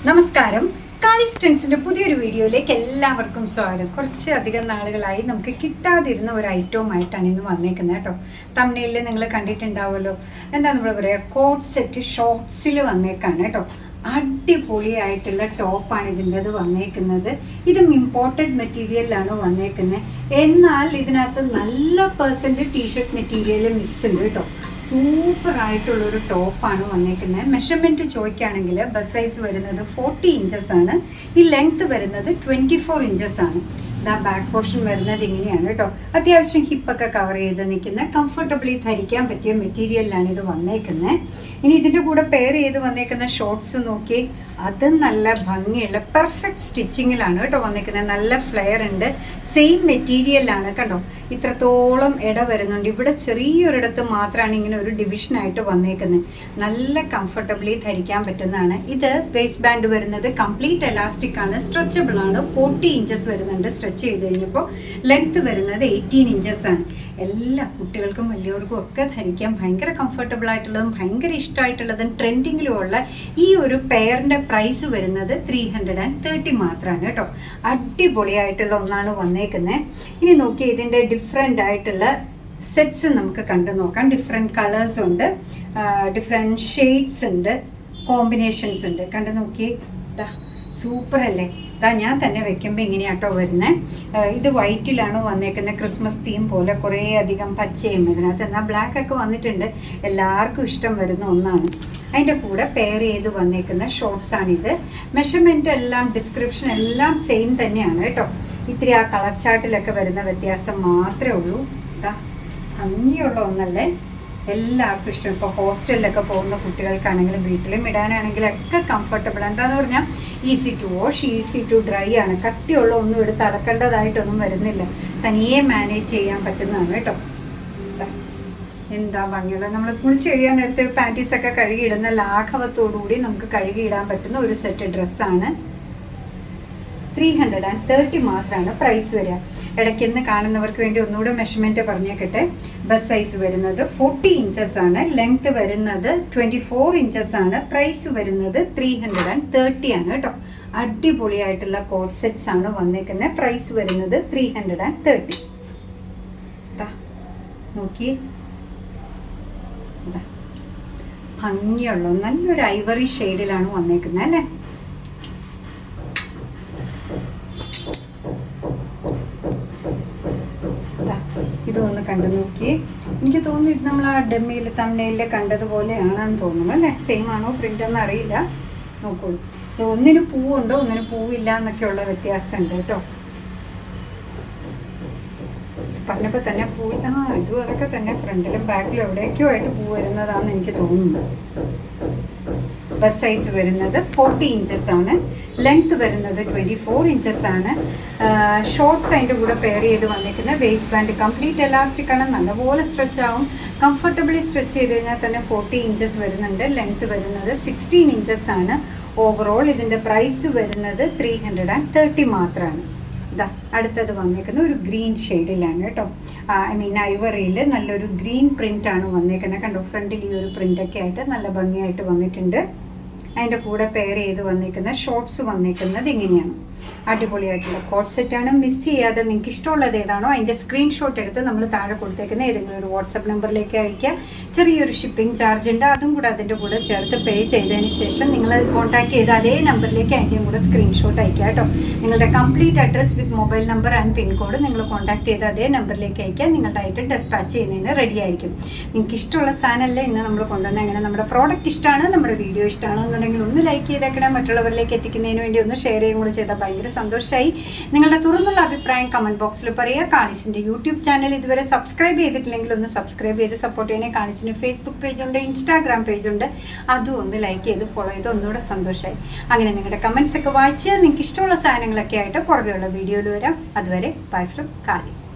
നമസ്കാരം. കാളിസ് ട്രെൻഡ്സിന്റെ പുതിയൊരു വീഡിയോയിലേക്ക് എല്ലാവർക്കും സ്വാഗതം. കുറച്ചധികം നാളുകളായി നമുക്ക് കിട്ടാതിരുന്ന ഒരു ഐറ്റവുമായിട്ടാണ് ഇന്ന് വന്നേക്കുന്നത് കേട്ടോ. തംബ്നെയിലിൽ നിങ്ങൾ കണ്ടിട്ടുണ്ടാവുമല്ലോ. എന്താ നമ്മൾ പറയുക, കോട്ട് സെറ്റ് ഷോർട്സിൽ വന്നേക്കാണ് കേട്ടോ. അടിപൊളിയായിട്ടുള്ള ടോപ്പാണ് ഇതിൻ്റെത് വന്നേക്കുന്നത്. ഇതും ഇമ്പോർട്ടഡ് മെറ്റീരിയലിലാണ് വന്നേക്കുന്നത്. എന്നാൽ ഇതിനകത്ത് നല്ല % ടീഷർട്ട് മെറ്റീരിയൽ മിക്സ് ഉണ്ട് കേട്ടോ. സൂപ്പറായിട്ടുള്ളൊരു ടോപ്പാണ് വന്നേക്കുന്നത്. മെഷർമെൻറ്റ് ചോദിക്കുകയാണെങ്കിൽ ബസ് സൈസ് വരുന്നത് 40 ഇഞ്ചസ് ആണ്. ഈ ലെങ്ത് വരുന്നത് 24 ഇഞ്ചസ് ആണ്. ഇതാ ബാക്ക് പോർഷൻ വരുന്നത് ഇങ്ങനെയാണ് കേട്ടോ. അത്യാവശ്യം ഹിപ്പൊക്കെ കവർ ചെയ്ത് നിൽക്കുന്ന കംഫർട്ടബിളി ധരിക്കാൻ പറ്റിയ മെറ്റീരിയലിലാണ് ഇത് വന്നേക്കുന്നത്. ഇനി ഇതിൻ്റെ കൂടെ പെയർ ചെയ്ത് വന്നേക്കുന്ന ഷോർട്സ് നോക്കി, അത് നല്ല ഭംഗിയുള്ള പെർഫെക്റ്റ് സ്റ്റിച്ചിങ്ങിലാണ് കേട്ടോ വന്നേക്കുന്നത്. നല്ല ഫ്ലെയർ ഉണ്ട്. സെയിം മെറ്റീരിയലാണ് കണ്ടോ. ഇത്രത്തോളം ഇട വരുന്നുണ്ട്. ഇവിടെ ചെറിയൊരിടത്ത് മാത്രമാണ് ഇങ്ങനെ ഒരു ഡിവിഷനായിട്ട് വന്നേക്കുന്നത്. നല്ല കംഫർട്ടബിളി ധരിക്കാൻ പറ്റുന്നതാണ്. ഇത് വേസ്റ്റ് ബാൻഡ് വരുന്നത് കംപ്ലീറ്റ് എലാസ്റ്റിക് ആണ്, സ്ട്രെച്ചബിൾ ആണ്. 40 ഇഞ്ചസ് വരുന്നുണ്ട് സ്ട്രെച്ച് ചെയ്ത് കഴിഞ്ഞപ്പോൾ. ലെങ്ത് വരുന്നത് 18 ഇഞ്ചസ് ആണ്. എല്ലാ കുട്ടികൾക്കും വലിയവർക്കും ഒക്കെ ധരിക്കാൻ ഭയങ്കര കംഫർട്ടബിൾ ആയിട്ടുള്ളതും ഭയങ്കര ഇഷ്ടമായിട്ടുള്ളതും ട്രെൻഡിങ്ങിലുമുള്ള ഈ ഒരു പെയറിൻ്റെ പ്രൈസ് വരുന്നത് 330 മാത്രമാണ് കേട്ടോ. അടിപൊളിയായിട്ടുള്ള ഒന്നാണ് വന്നേക്കുന്നത്. ഇനി നോക്കി ഇതിൻ്റെ ഡിഫറെൻ്റ് ആയിട്ടുള്ള സെറ്റ്സ് നമുക്ക് കണ്ടു നോക്കാം. ഡിഫറെൻറ്റ് കളേഴ്സ് ഉണ്ട്, ഡിഫറെൻറ്റ് ഷെയ്ഡ്സ് ഉണ്ട്, കോമ്പിനേഷൻസ് ഉണ്ട്. കണ്ടു നോക്കി, ഇതാ സൂപ്പർ അല്ലേ. ഇതാ ഞാൻ തന്നെ വെക്കുമ്പോൾ ഇങ്ങനെയാട്ടോ വരുന്നത്. ഇത് വൈറ്റിലാണ് വന്നേക്കുന്നത്. ക്രിസ്മസ് തീം പോലെ കുറേ അധികം പച്ചയും ഇതിനകത്ത്. എന്നാൽ ബ്ലാക്ക് ഒക്കെ വന്നിട്ടുണ്ട്. എല്ലാവർക്കും ഇഷ്ടം വരുന്ന ഒന്നാണ്. അതിൻ്റെ കൂടെ പെയർ ചെയ്ത് വന്നേക്കുന്ന ഷോർട്സാണിത്. മെഷർമെൻറ്റ് എല്ലാം ഡിസ്ക്രിപ്ഷൻ എല്ലാം സെയിം തന്നെയാണ് കേട്ടോ. ഇത്തിരി ആ കളർ ചാർട്ടിലൊക്കെ വരുന്ന വ്യത്യാസം മാത്രമേ ഉള്ളൂ. ഇതാ ഭംഗിയുള്ള ഒന്നല്ലേ, എല്ലാവർക്കും ഇഷ്ടം. ഇപ്പോൾ ഹോസ്റ്റലിലൊക്കെ പോകുന്ന കുട്ടികൾക്കാണെങ്കിലും വീട്ടിലും ഇടാനാണെങ്കിലും ഒക്കെ കംഫർട്ടബിൾ. എന്താണെന്ന് പറഞ്ഞാൽ easy to wash, easy to dry ആണ്. കട്ടിയുള്ള ഒന്നും എടുത്ത് അലക്കേണ്ടതായിട്ടൊന്നും വരുന്നില്ല. തനിയെ മാനേജ് ചെയ്യാൻ പറ്റുന്നതാണ് കേട്ടോ. എന്താ ഭംഗിയുള്ള, നമ്മൾ കുളിച്ച് കഴിയാൻ നേരത്തെ പാൻറ്റീസൊക്കെ കഴുകിയിടുന്ന ലാഘവത്തോടുകൂടി നമുക്ക് കഴുകിയിടാൻ പറ്റുന്ന ഒരു സെറ്റ് ഡ്രസ്സാണ്. 330 മാത്രമാണ് പ്രൈസ് വരിക. ഇടയ്ക്കിന്ന് കാണുന്നവർക്ക് വേണ്ടി ഒന്നുകൂടെ മെഷർമെൻറ്റ് പറഞ്ഞേക്കട്ടെ. ബസ് സൈസ് വരുന്നത് 40 ഇഞ്ചസ് ആണ്. ലെങ്ത് വരുന്നത് 24 ഇഞ്ചസ് ആണ്. പ്രൈസ് വരുന്നത് 330 ആണ് കേട്ടോ. അടിപൊളിയായിട്ടുള്ള കോട്ട് സെറ്റ്സ് ആണ് വന്നേക്കുന്നത്. പ്രൈസ് വരുന്നത് 330. നോക്കി, ഭംഗിയുള്ള നല്ലൊരു ഐവറി ഷെയ്ഡിലാണ് വന്നേക്കുന്നത് അല്ലേ. ഇതൊന്ന് കണ്ടു നോക്കി. എനിക്ക് തോന്നുന്നു ഇത് നമ്മൾ ആ ഡെമ്മിയിൽ തംബ്നെയിലിൽ കണ്ടതുപോലെയാണെന്ന് തോന്നുന്നു അല്ലേ. സെയിം ആണോ പ്രിൻ്റ് ഒന്നും അറിയില്ല. നോക്കോളൂ. സോ ഒന്നിന് പൂവുണ്ടോ ഒന്നിന് പൂവില്ല എന്നൊക്കെയുള്ള വ്യത്യാസമുണ്ട് കേട്ടോ. പറഞ്ഞപ്പോൾ തന്നെ പൂവില്ല. ഇതും അതൊക്കെ തന്നെ ഫ്രണ്ടിലും ബാക്കിലും എവിടേക്കോ ആയിട്ട് പൂ വരുന്നതാണെന്ന് എനിക്ക് തോന്നുന്നു. ബസ് സൈസ് വരുന്നത് 40 ഇഞ്ചസ് ആണ്. ലെങ്ത് വരുന്നത് 24 ഇഞ്ചസ് ആണ്. ഷോർട്സ് അതിൻ്റെ കൂടെ പെയർ ചെയ്ത് വന്നിരിക്കുന്ന വേസ്റ്റ് ബാൻഡ് കംപ്ലീറ്റ് എലാസ്റ്റിക് ആണ്. നല്ലപോലെ സ്ട്രെച്ച് ആവും. കംഫർട്ടബിളി സ്ട്രെച്ച് ചെയ്ത് കഴിഞ്ഞാൽ തന്നെ 40 ഇഞ്ചസ് വരുന്നുണ്ട്. ലെങ്ത് വരുന്നത് 16 ഇഞ്ചസ് ആണ്. ഓവറോൾ ഇതിൻ്റെ പ്രൈസ് വരുന്നത് 330 മാത്രമാണ്. ഇതാ അടുത്തത് വന്നേക്കുന്നത് ഒരു ഗ്രീൻ ഷെയ്ഡിലാണ് കേട്ടോ. ഐ മീൻ ഐവറിയിൽ നല്ലൊരു ഗ്രീൻ പ്രിൻ്റാണ് വന്നേക്കുന്നത്. കണ്ടോ, ഫ്രണ്ടിൽ ഈ ഒരു പ്രിൻ്റൊക്കെ ആയിട്ട് നല്ല ഭംഗിയായിട്ട് വന്നിട്ടുണ്ട്. അതിൻ്റെ കൂടെ പെയർ ചെയ്ത് വന്നേക്കുന്ന ഷോർട്സ് വന്നേക്കുന്നത് ഇങ്ങനെയാണ്. അടിപൊളിയായിട്ടുള്ള കോട്ട് സെറ്റാണ്. മിസ് ചെയ്യാതെ നിങ്ങൾക്ക് ഇഷ്ടമുള്ളത് ഏതാണോ അതിൻ്റെ സ്ക്രീൻഷോട്ട് എടുത്ത് നമ്മൾ താഴെ കൊടുത്തേക്കുന്ന ഏതെങ്കിലും ഒരു വാട്സപ്പ് നമ്പറിലേക്ക് അയയ്ക്കുക. ചെറിയൊരു ഷിപ്പിംഗ് ചാർജ് ഉണ്ട്, അതും കൂടെ അതിൻ്റെ കൂടെ ചേർത്ത് പേ ചെയ്തതിന് ശേഷം നിങ്ങൾ കോൺടാക്ട് ചെയ്ത് അതേ നമ്പറിലേക്ക് അതിൻ്റെയും കൂടെ സ്ക്രീൻഷോട്ട് അയയ്ക്കുക കേട്ടോ. നിങ്ങളുടെ complete address with mobile number and pincode നിങ്ങൾ കോൺടാക്ട് ചെയ്ത് അതേ നമ്പറിലേക്ക് അയയ്ക്കുക. നിങ്ങളുടെ ഐറ്റം ഡെസ്പാച്ച് ചെയ്യുന്നതിന് റെഡി ആയിരിക്കും. നിങ്ങൾക്ക് ഇഷ്ടമുള്ള സാധനമല്ലേ ഇന്ന് നമ്മൾ കൊണ്ടുവന്നത്. അങ്ങനെ നമ്മുടെ പ്രോഡക്റ്റ് ഇഷ്ടമാണ്, നമ്മുടെ വീഡിയോ ഇഷ്ടമാണെന്നുണ്ടെങ്കിൽ ഒന്ന് ലൈക്ക് ചെയ്തേക്കണം. മറ്റുള്ളവരിലേക്ക് എത്തിക്കുന്നതിന് വേണ്ടി ഒന്ന് ഷെയർ ചെയ്യുകയും കൂടെ ചെയ്താൽ ഭയങ്കര സന്തോഷമായി. നിങ്ങളുടെ തുറന്നുള്ള അഭിപ്രായം കമൻറ്റ് ബോക്സിൽ പറയുക. കാണിസിൻ്റെ യൂട്യൂബ് ചാനൽ ഇതുവരെ സബ്സ്ക്രൈബ് ചെയ്തിട്ടില്ലെങ്കിൽ ഒന്ന് സബ്സ്ക്രൈബ് ചെയ്ത് സപ്പോർട്ട് ചെയ്യണേ. കാണിസിന് ഫേസ്ബുക്ക് പേജുണ്ട്, ഇൻസ്റ്റാഗ്രാം പേജുണ്ട്. അതും ഒന്ന് ലൈക്ക് ചെയ്ത് ഫോളോ ചെയ്ത് ഒന്നുകൂടെ സന്തോഷമായി. അങ്ങനെ നിങ്ങളുടെ കമൻറ്റ്സ് ഒക്കെ വായിച്ച് നിങ്ങൾക്ക് ഇഷ്ടമുള്ള സാധനങ്ങളൊക്കെ ആയിട്ട് പുറകെയുള്ള വീഡിയോയിൽ വരാം. അതുവരെ ബൈ ഫ്രം കാളിസ്.